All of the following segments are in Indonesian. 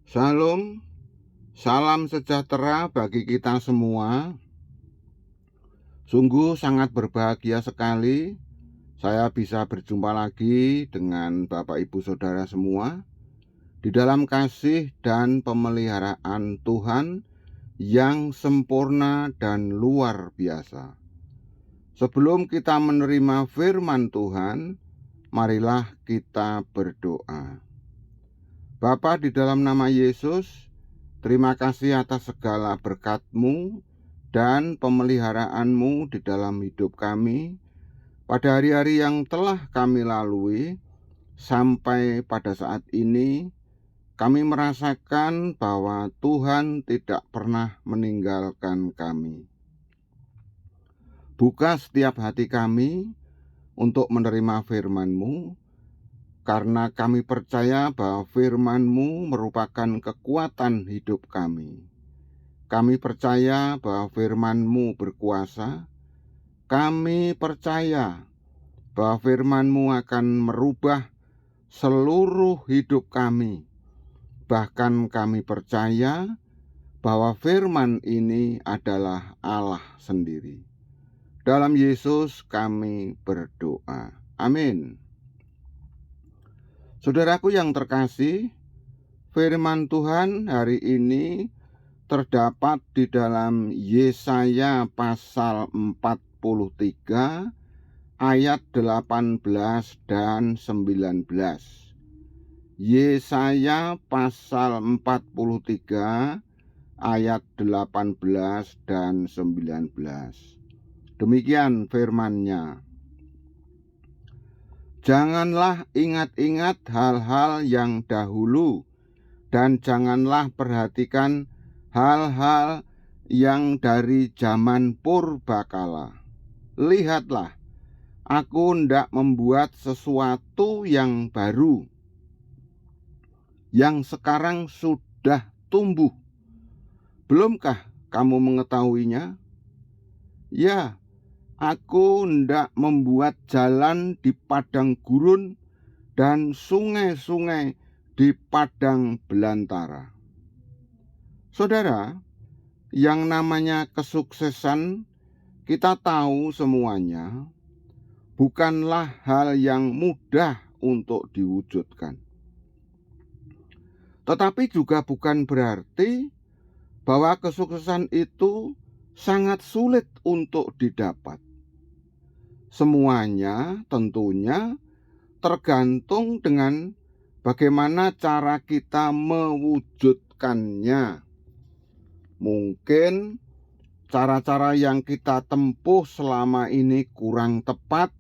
Shalom, salam sejahtera bagi kita semua. Sungguh sangat berbahagia sekali saya bisa berjumpa lagi dengan Bapak Ibu Saudara semua di dalam kasih dan pemeliharaan Tuhan yang sempurna dan luar biasa. Sebelum kita menerima firman Tuhan, marilah kita berdoa. Bapa, di dalam nama Yesus, terima kasih atas segala berkat-Mu dan pemeliharaanmu di dalam hidup kami pada hari-hari yang telah kami lalui. Sampai pada saat ini kami merasakan bahwa Tuhan tidak pernah meninggalkan kami. Buka setiap hati kami untuk menerima firman-Mu, karena kami percaya bahwa firman-Mu merupakan kekuatan hidup kami. Kami percaya bahwa firman-Mu berkuasa. Kami percaya bahwa firman-Mu akan merubah seluruh hidup kami. Bahkan kami percaya bahwa firman ini adalah Allah sendiri. Dalam Yesus kami berdoa. Amin. Saudaraku yang terkasih, firman Tuhan hari ini terdapat di dalam Yesaya pasal 43 ayat 18 dan 19. Yesaya pasal 43 ayat 18 dan 19. Demikian firman-Nya. Janganlah ingat-ingat hal-hal yang dahulu, dan janganlah perhatikan hal-hal yang dari zaman purbakala. Lihatlah, aku hendak membuat sesuatu yang baru, yang sekarang sudah tumbuh. Belumkah kamu mengetahuinya? Ya, aku hendak membuat jalan di padang gurun dan sungai-sungai di padang belantara. Saudara, yang namanya kesuksesan, kita tahu semuanya, bukanlah hal yang mudah untuk diwujudkan. Tetapi juga bukan berarti bahwa kesuksesan itu sangat sulit untuk didapat. Semuanya tentunya tergantung dengan bagaimana cara kita mewujudkannya. Mungkin cara-cara yang kita tempuh selama ini kurang tepat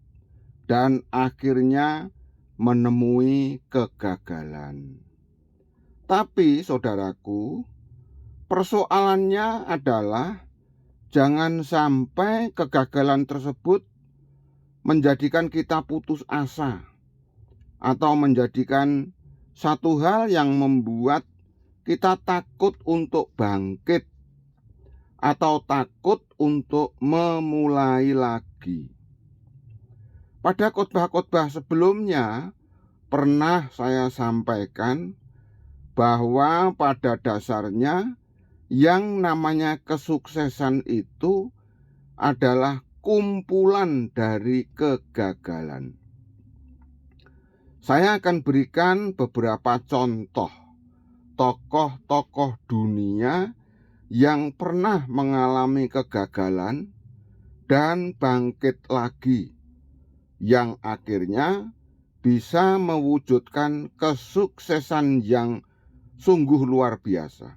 dan akhirnya menemui kegagalan. Tapi saudaraku, persoalannya adalah jangan sampai kegagalan tersebut menjadikan kita putus asa atau menjadikan satu hal yang membuat kita takut untuk bangkit atau takut untuk memulai lagi. Pada khotbah-khotbah sebelumnya pernah saya sampaikan bahwa pada dasarnya yang namanya kesuksesan itu adalah kumpulan dari kegagalan. Saya akan berikan beberapa contoh tokoh-tokoh dunia yang pernah mengalami kegagalan dan bangkit lagi, yang akhirnya bisa mewujudkan kesuksesan yang sungguh luar biasa.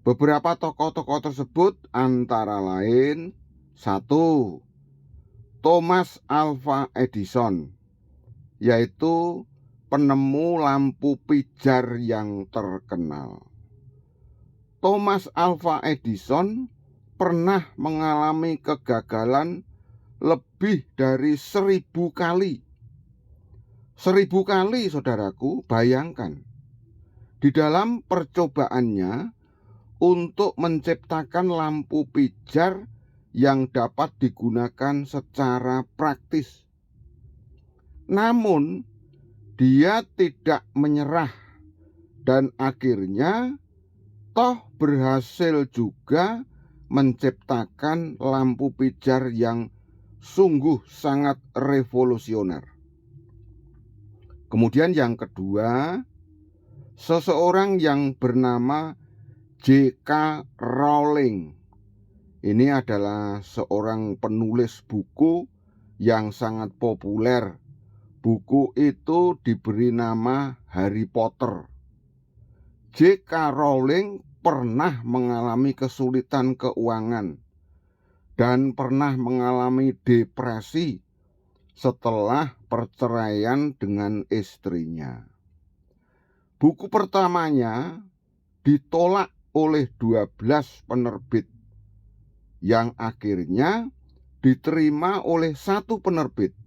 Beberapa tokoh-tokoh tersebut antara lain: 1. Thomas Alva Edison, yaitu penemu lampu pijar yang terkenal. Thomas Alva Edison pernah mengalami kegagalan lebih dari 1000 kali. 1000 kali, saudaraku, bayangkan. Di dalam percobaannya untuk menciptakan lampu pijar yang dapat digunakan secara praktis. Namun, dia tidak menyerah dan akhirnya toh berhasil juga menciptakan lampu pijar yang sungguh sangat revolusioner. Kemudian yang kedua, seseorang yang bernama J.K. Rowling. Ini adalah seorang penulis buku yang sangat populer. Buku itu diberi nama Harry Potter. J.K. Rowling pernah mengalami kesulitan keuangan dan pernah mengalami depresi setelah perceraian dengan istrinya. Buku pertamanya ditolak oleh 12 penerbit yang akhirnya diterima oleh 1 penerbit.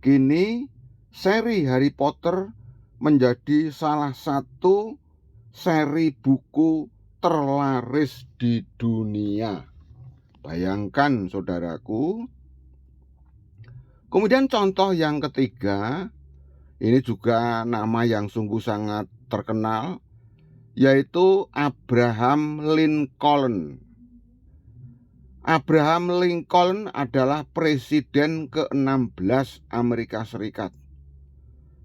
Kini seri Harry Potter menjadi salah satu seri buku terlaris di dunia. Bayangkan saudaraku. Kemudian contoh yang ketiga, ini juga nama yang sungguh sangat terkenal, yaitu Abraham Lincoln. Abraham Lincoln adalah presiden ke-16 Amerika Serikat.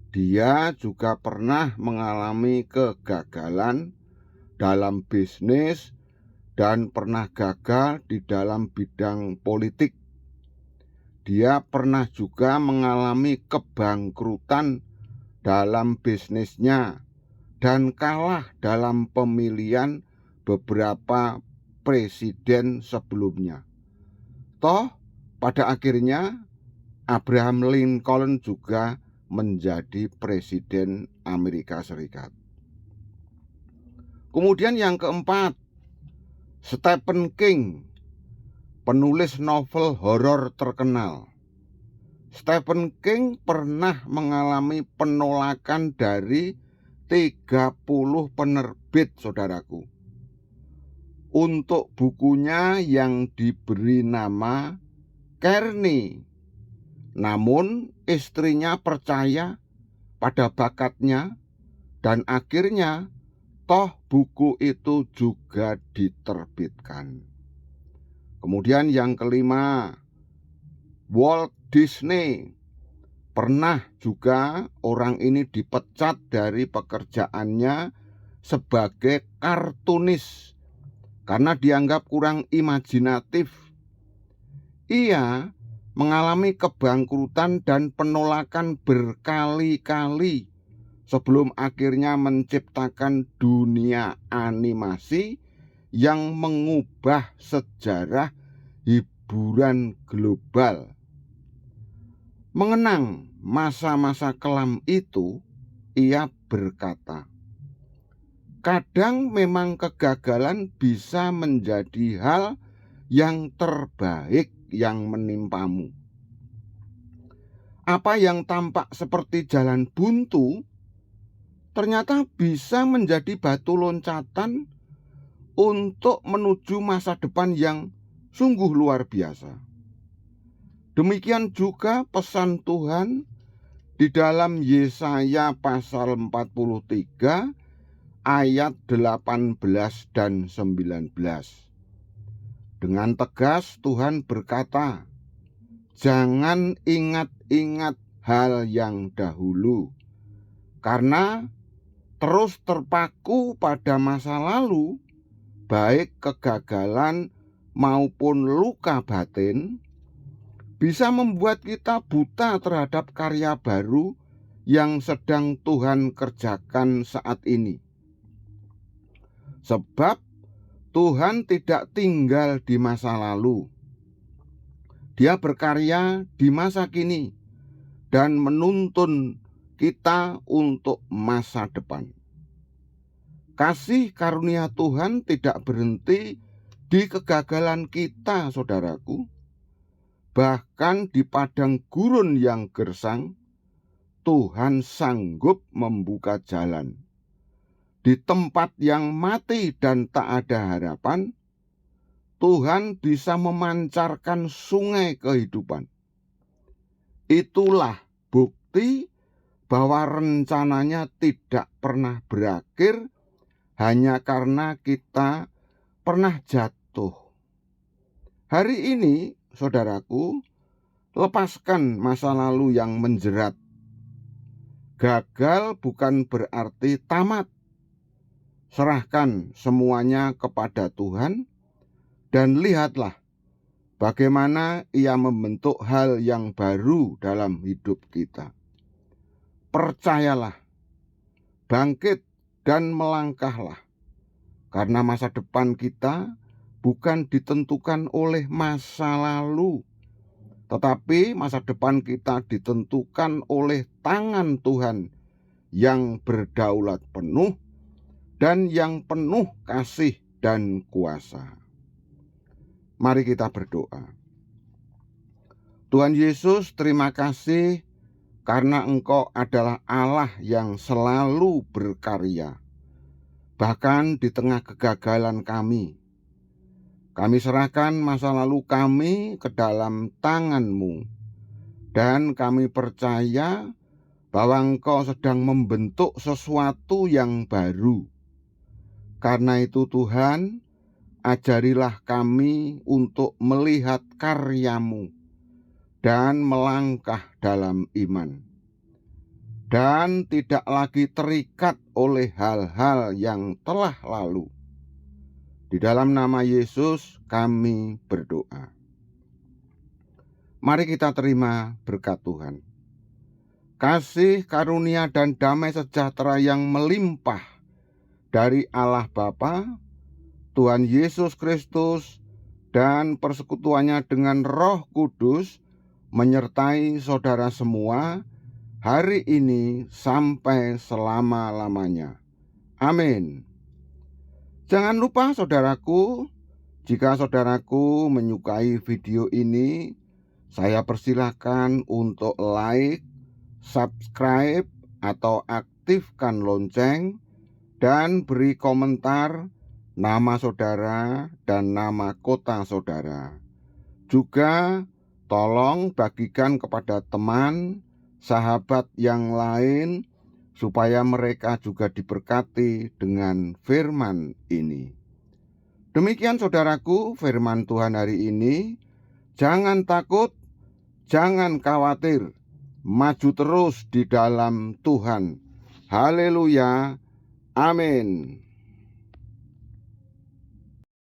Dia juga pernah mengalami kegagalan dalam bisnis dan pernah gagal di dalam bidang politik. Dia pernah juga mengalami kebangkrutan dalam bisnisnya dan kalah dalam pemilihan beberapa presiden sebelumnya. Toh pada akhirnya Abraham Lincoln juga menjadi presiden Amerika Serikat. Kemudian yang keempat, Stephen King, penulis novel horor terkenal. Stephen King pernah mengalami penolakan dari 30 penerbit, saudaraku, untuk bukunya yang diberi nama Carney. Namun istrinya percaya pada bakatnya dan akhirnya toh buku itu juga diterbitkan. Kemudian yang kelima, Walt Disney. Pernah juga orang ini dipecat dari pekerjaannya sebagai kartunis karena dianggap kurang imajinatif. Ia mengalami kebangkrutan dan penolakan berkali-kali sebelum akhirnya menciptakan dunia animasi yang mengubah sejarah hiburan global. Mengenang masa-masa kelam itu, ia berkata, "Kadang memang kegagalan bisa menjadi hal yang terbaik yang menimpamu. Apa yang tampak seperti jalan buntu ternyata bisa menjadi batu loncatan untuk menuju masa depan yang sungguh luar biasa." Demikian juga pesan Tuhan di dalam Yesaya pasal 43 ayat 18 dan 19. Dengan tegas Tuhan berkata, "Jangan ingat-ingat hal yang dahulu, karena terus terpaku pada masa lalu, baik kegagalan maupun luka batin, bisa membuat kita buta terhadap karya baru yang sedang Tuhan kerjakan saat ini. Sebab Tuhan tidak tinggal di masa lalu. Dia berkarya di masa kini dan menuntun kita untuk masa depan." Kasih karunia Tuhan tidak berhenti di kegagalan kita, saudaraku. Bahkan di padang gurun yang gersang, Tuhan sanggup membuka jalan. Di tempat yang mati dan tak ada harapan, Tuhan bisa memancarkan sungai kehidupan. Itulah bukti bahwa rencananya tidak pernah berakhir hanya karena kita pernah jatuh. Hari ini, saudaraku, lepaskan masa lalu yang menjerat. Gagal bukan berarti tamat. Serahkan semuanya kepada Tuhan dan lihatlah bagaimana Ia membentuk hal yang baru dalam hidup kita. Percayalah, bangkit dan melangkahlah, karena masa depan kita bukan ditentukan oleh masa lalu, tetapi masa depan kita ditentukan oleh tangan Tuhan yang berdaulat penuh dan yang penuh kasih dan kuasa. Mari kita berdoa. Tuhan Yesus, terima kasih karena Engkau adalah Allah yang selalu berkarya, bahkan di tengah kegagalan kami. Kami serahkan masa lalu kami ke dalam tangan-Mu, dan kami percaya bahwa Engkau sedang membentuk sesuatu yang baru. Karena itu Tuhan, ajarilah kami untuk melihat karya-Mu dan melangkah dalam iman, dan tidak lagi terikat oleh hal-hal yang telah lalu. Di dalam nama Yesus kami berdoa. Mari kita terima berkat Tuhan. Kasih, karunia, dan damai sejahtera yang melimpah dari Allah Bapa, Tuhan Yesus Kristus, dan persekutuannya dengan Roh Kudus menyertai saudara semua hari ini sampai selama-lamanya. Amin. Jangan lupa saudaraku, jika saudaraku menyukai video ini, saya persilahkan untuk like, subscribe, atau aktifkan lonceng, dan beri komentar nama saudara dan nama kota saudara. Juga tolong bagikan kepada teman, sahabat yang lain, supaya mereka juga diberkati dengan firman ini. Demikian saudaraku, firman Tuhan hari ini. Jangan takut, jangan khawatir, maju terus di dalam Tuhan. Haleluya, amin.